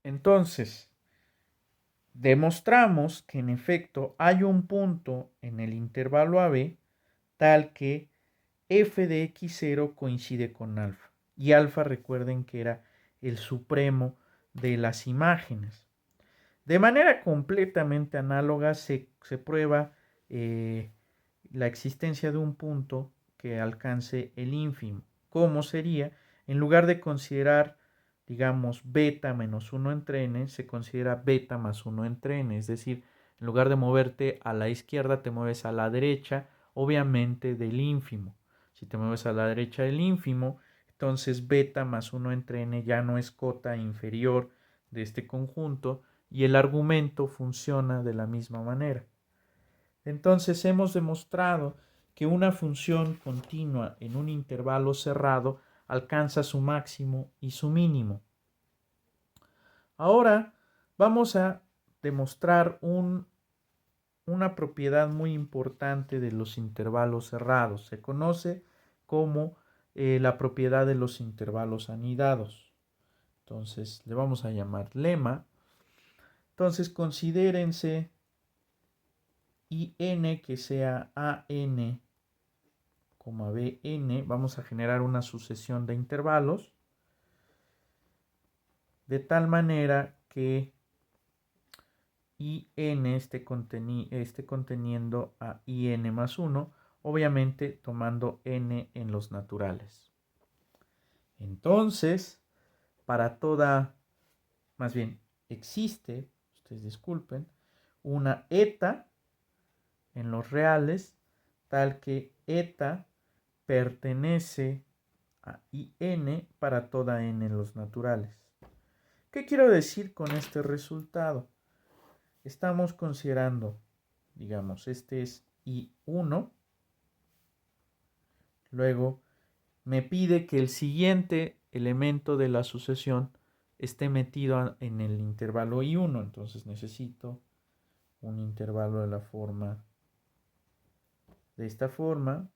Entonces, demostramos que en efecto hay un punto en el intervalo AB tal que f de x0 coincide con alfa. Y alfa, recuerden que era el supremo de las imágenes. De manera completamente análoga se prueba la existencia de un punto que alcance el ínfimo. ¿Cómo sería? En lugar de considerar, digamos, beta menos 1 entre n, se considera beta más 1 entre n. Es decir, en lugar de moverte a la izquierda, te mueves a la derecha, obviamente del ínfimo. Si te mueves a la derecha del ínfimo, entonces beta más 1 entre n ya no es cota inferior de este conjunto, y el argumento funciona de la misma manera. Entonces hemos demostrado que una función continua en un intervalo cerrado alcanza su máximo y su mínimo. Ahora vamos a demostrar una propiedad muy importante de los intervalos cerrados. Se conoce como la propiedad de los intervalos anidados. Entonces le vamos a llamar lema. Entonces considérense IN que sea AN, BN. Vamos a generar una sucesión de intervalos de tal manera que IN esté conteniendo a IN más 1, obviamente tomando N en los naturales. Entonces, más bien, existe, ustedes disculpen, una eta en los reales, tal que eta pertenece a IN para toda n en los naturales. ¿Qué quiero decir con este resultado? Estamos considerando, digamos, este es I1, luego me pide que el siguiente elemento de la sucesión esté metido en el intervalo I1, entonces necesito un intervalo de esta forma,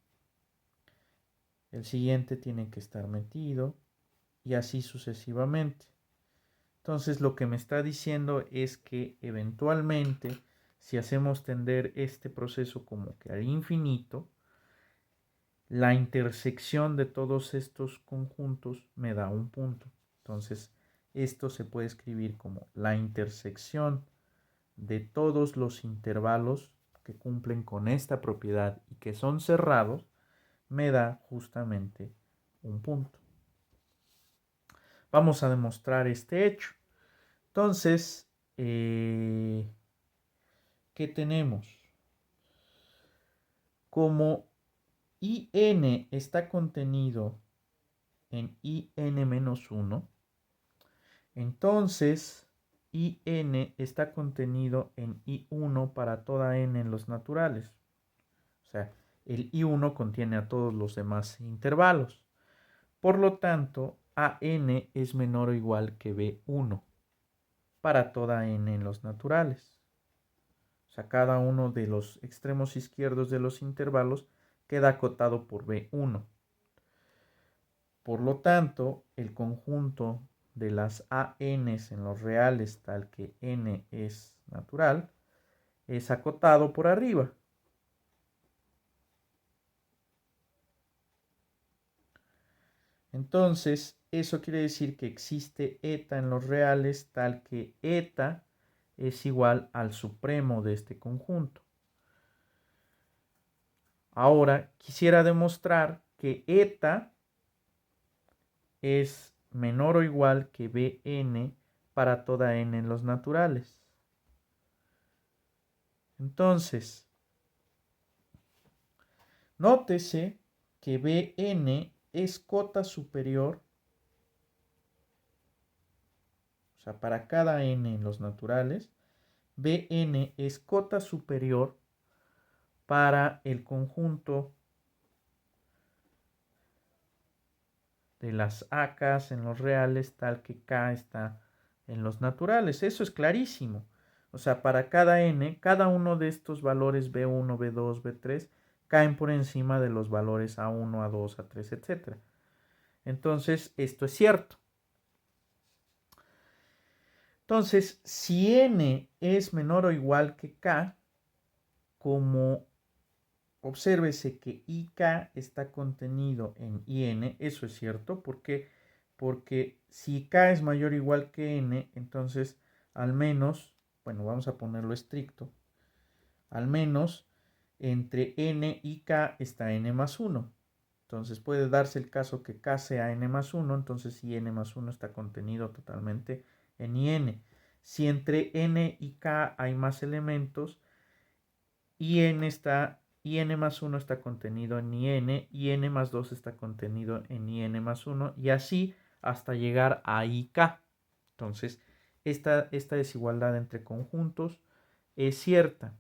el siguiente tiene que estar metido y así sucesivamente. Entonces lo que me está diciendo es que eventualmente, si hacemos tender este proceso como que al infinito, la intersección de todos estos conjuntos me da un punto. Entonces esto se puede escribir como la intersección de todos los intervalos que cumplen con esta propiedad y que son cerrados, me da justamente un punto. Vamos a demostrar este hecho. Entonces, ¿qué tenemos? Como IN está contenido en IN-1, entonces IN está contenido en I1 para toda n en los naturales. O sea, el I1 contiene a todos los demás intervalos. Por lo tanto, AN es menor o igual que B1 para toda n en los naturales. O sea, cada uno de los extremos izquierdos de los intervalos queda acotado por B1. Por lo tanto, el conjunto de las ANs en los reales, tal que n es natural, es acotado por arriba. Entonces, eso quiere decir que existe eta en los reales, tal que eta es igual al supremo de este conjunto. Ahora, quisiera demostrar que eta es menor o igual que Bn para toda n en los naturales. Entonces, nótese que Bn es cota superior, o sea, para cada n en los naturales, Bn es cota superior para el conjunto de las AKs en los reales, tal que K está en los naturales. Eso es clarísimo. O sea, para cada n, cada uno de estos valores B1, B2, B3 caen por encima de los valores A1, A2, A3, etc. Entonces, esto es cierto. Entonces, si n es menor o igual que k, como obsérvese que ik está contenido en in, eso es cierto, ¿por qué? Porque si k es mayor o igual que n, entonces al menos, bueno, vamos a ponerlo estricto, al menos entre n y k está n más 1. Entonces puede darse el caso que k sea n más 1, entonces si n más 1 está contenido totalmente en in. Si entre n y k hay más elementos, in más 1 está contenido en in, y n más 2 está contenido en in más 1, y así hasta llegar a ik. Entonces, esta desigualdad entre conjuntos es cierta.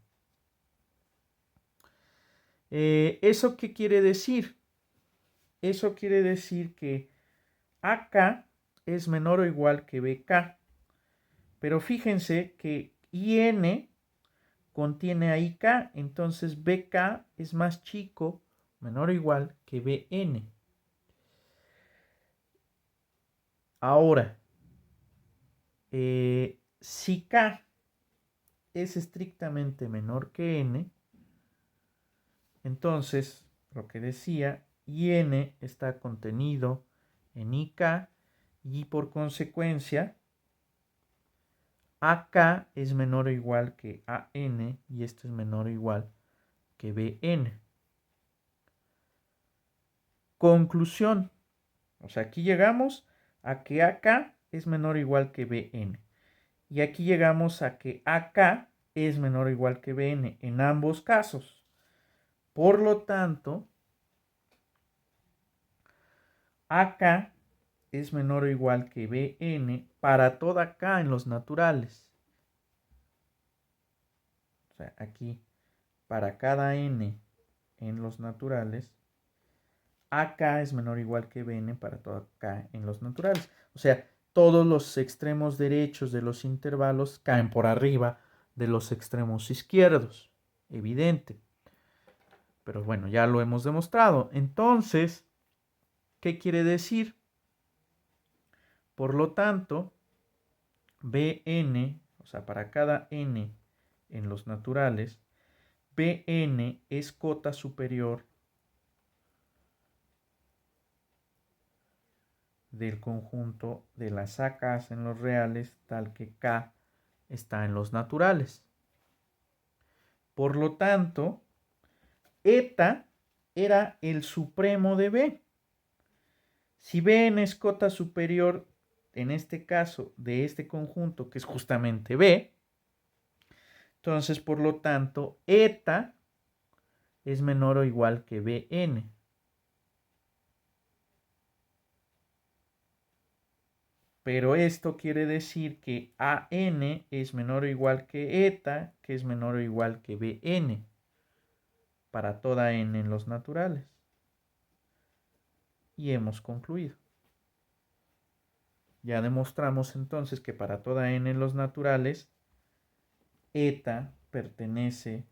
¿Eso qué quiere decir? Eso quiere decir que AK es menor o igual que BK. Pero fíjense que IN contiene a IK, entonces BK es más chico, menor o igual que BN. Ahora, si K es estrictamente menor que N, entonces, lo que decía, IN está contenido en IK y por consecuencia AK es menor o igual que AN y esto es menor o igual que BN. Conclusión. O sea, aquí llegamos a que AK es menor o igual que BN. Y aquí llegamos a que AK es menor o igual que BN en ambos casos. Por lo tanto, AK es menor o igual que BN para toda K en los naturales. O sea, aquí, para cada N en los naturales, AK es menor o igual que BN para toda K en los naturales. O sea, todos los extremos derechos de los intervalos caen por arriba de los extremos izquierdos. Evidente. Pero bueno, ya lo hemos demostrado. Entonces, ¿qué quiere decir? Por lo tanto, Bn, o sea, para cada n en los naturales, Bn es cota superior del conjunto de las AKs en los reales, tal que K está en los naturales. Por lo tanto, eta era el supremo de B. Si Bn es cota superior, en este caso, de este conjunto, que es justamente B, entonces, por lo tanto, eta es menor o igual que Bn. Pero esto quiere decir que AN es menor o igual que eta, que es menor o igual que Bn, para toda n en los naturales. Y hemos concluido. Ya demostramos entonces que para toda n en los naturales, eta pertenece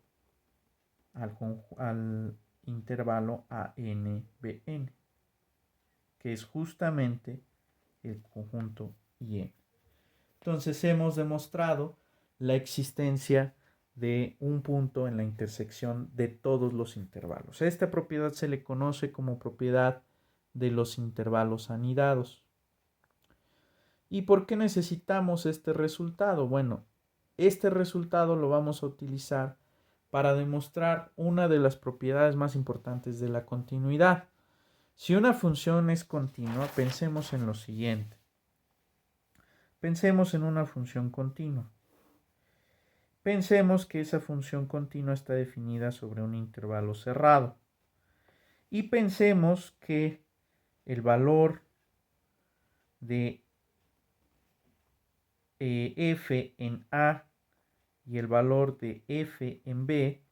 al intervalo ANBN, que es justamente el conjunto IN. Entonces hemos demostrado la existencia de un punto en la intersección de todos los intervalos. A esta propiedad se le conoce como propiedad de los intervalos anidados. ¿Y por qué necesitamos este resultado? Bueno, este resultado lo vamos a utilizar para demostrar una de las propiedades más importantes de la continuidad. Si una función es continua, pensemos en lo siguiente. Pensemos en una función continua. Pensemos que esa función continua está definida sobre un intervalo cerrado. Y pensemos que el valor de f en A y el valor de f en B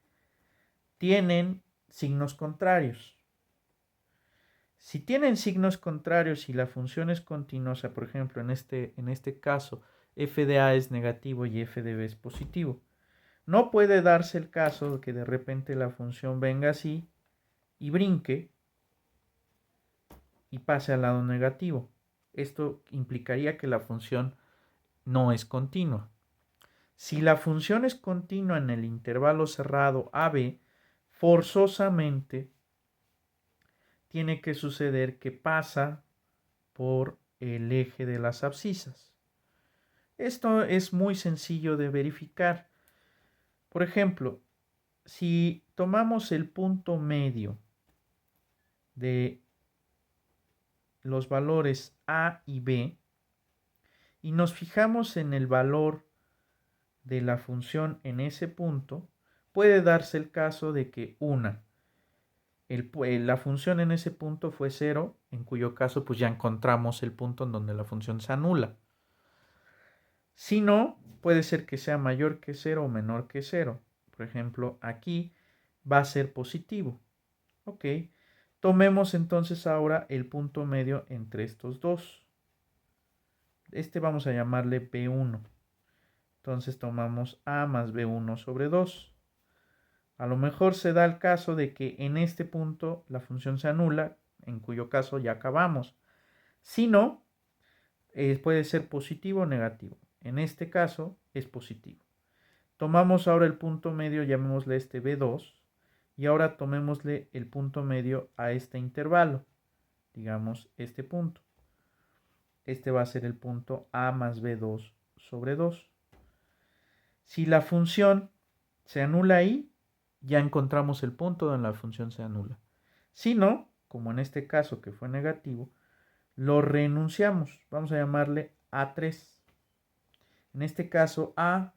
tienen signos contrarios. Si tienen signos contrarios y la función es continua, o sea, por ejemplo, en este caso, f de A es negativo y f de B es positivo, no puede darse el caso de que de repente la función venga así y brinque y pase al lado negativo. Esto implicaría que la función no es continua. Si la función es continua en el intervalo cerrado AB, forzosamente tiene que suceder que pasa por el eje de las abscisas. Esto es muy sencillo de verificar. Por ejemplo, si tomamos el punto medio de los valores A y B y nos fijamos en el valor de la función en ese punto, puede darse el caso de que la función en ese punto fue 0, en cuyo caso pues ya encontramos el punto en donde la función se anula. Si no, puede ser que sea mayor que 0 o menor que 0. Por ejemplo, aquí va a ser positivo. Ok, tomemos entonces ahora el punto medio entre estos dos. Este vamos a llamarle B1. Entonces tomamos A más B1 sobre 2. A lo mejor se da el caso de que en este punto la función se anula, en cuyo caso ya acabamos. Si no, puede ser positivo o negativo. En este caso es positivo. Tomamos ahora el punto medio, llamémosle este B2, y ahora tomémosle el punto medio a este intervalo, digamos este punto. Este va a ser el punto A más B2 sobre 2. Si la función se anula ahí, ya encontramos el punto donde la función se anula. Si no, como en este caso que fue negativo, lo renunciamos. Vamos a llamarle A3. En este caso A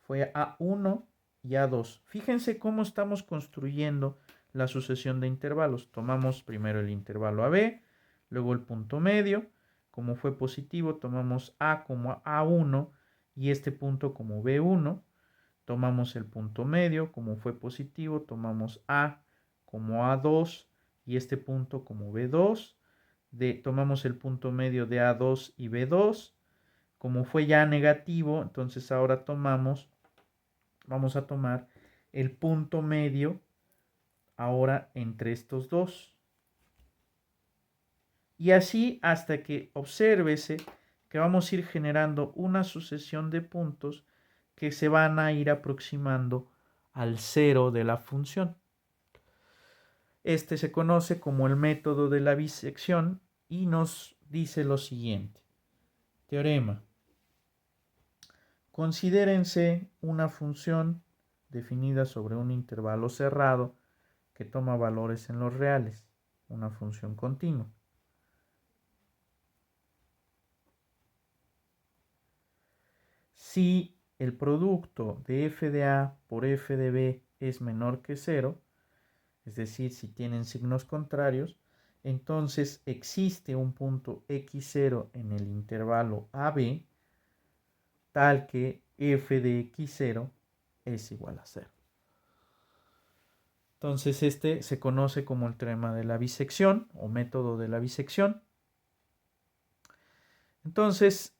fue A1 y A2. Fíjense cómo estamos construyendo la sucesión de intervalos. Tomamos primero el intervalo AB, luego el punto medio. Como fue positivo, tomamos A como A1 y este punto como B1. Tomamos el punto medio, como fue positivo, tomamos A como A2 y este punto como B2. Tomamos el punto medio de A2 y B2. Como fue ya negativo, entonces ahora vamos a tomar el punto medio ahora entre estos dos. Y así hasta que obsérvese que vamos a ir generando una sucesión de puntos que se van a ir aproximando al cero de la función. Este se conoce como el método de la bisección y nos dice lo siguiente. Teorema. Considérense una función definida sobre un intervalo cerrado que toma valores en los reales, una función continua. Si el producto de f de a por f de b es menor que 0, es decir, si tienen signos contrarios, entonces existe un punto x0 en el intervalo AB tal que f de x0 es igual a 0. Entonces este se conoce como el teorema de la bisección o método de la bisección. Entonces,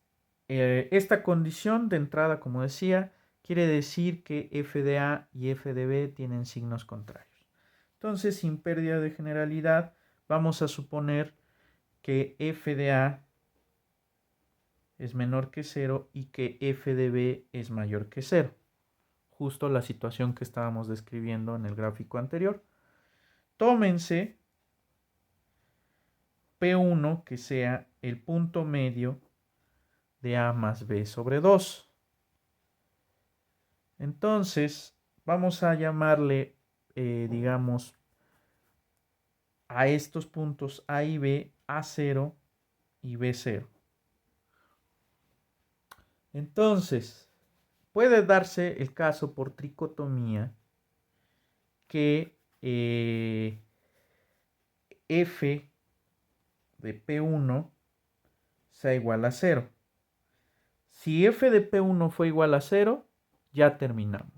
esta condición de entrada, como decía, quiere decir que f de a y f de b tienen signos contrarios. Entonces, sin pérdida de generalidad, vamos a suponer que f de a es menor que 0 y que f de b es mayor que 0. Justo la situación que estábamos describiendo en el gráfico anterior. Tómense P1 que sea el punto medio de A más B sobre 2. Entonces, vamos a llamarle, digamos, a estos puntos A y B, A0 y B0. Entonces, puede darse el caso por tricotomía que f de P1 sea igual a 0. Si f de P1 fue igual a 0, ya terminamos.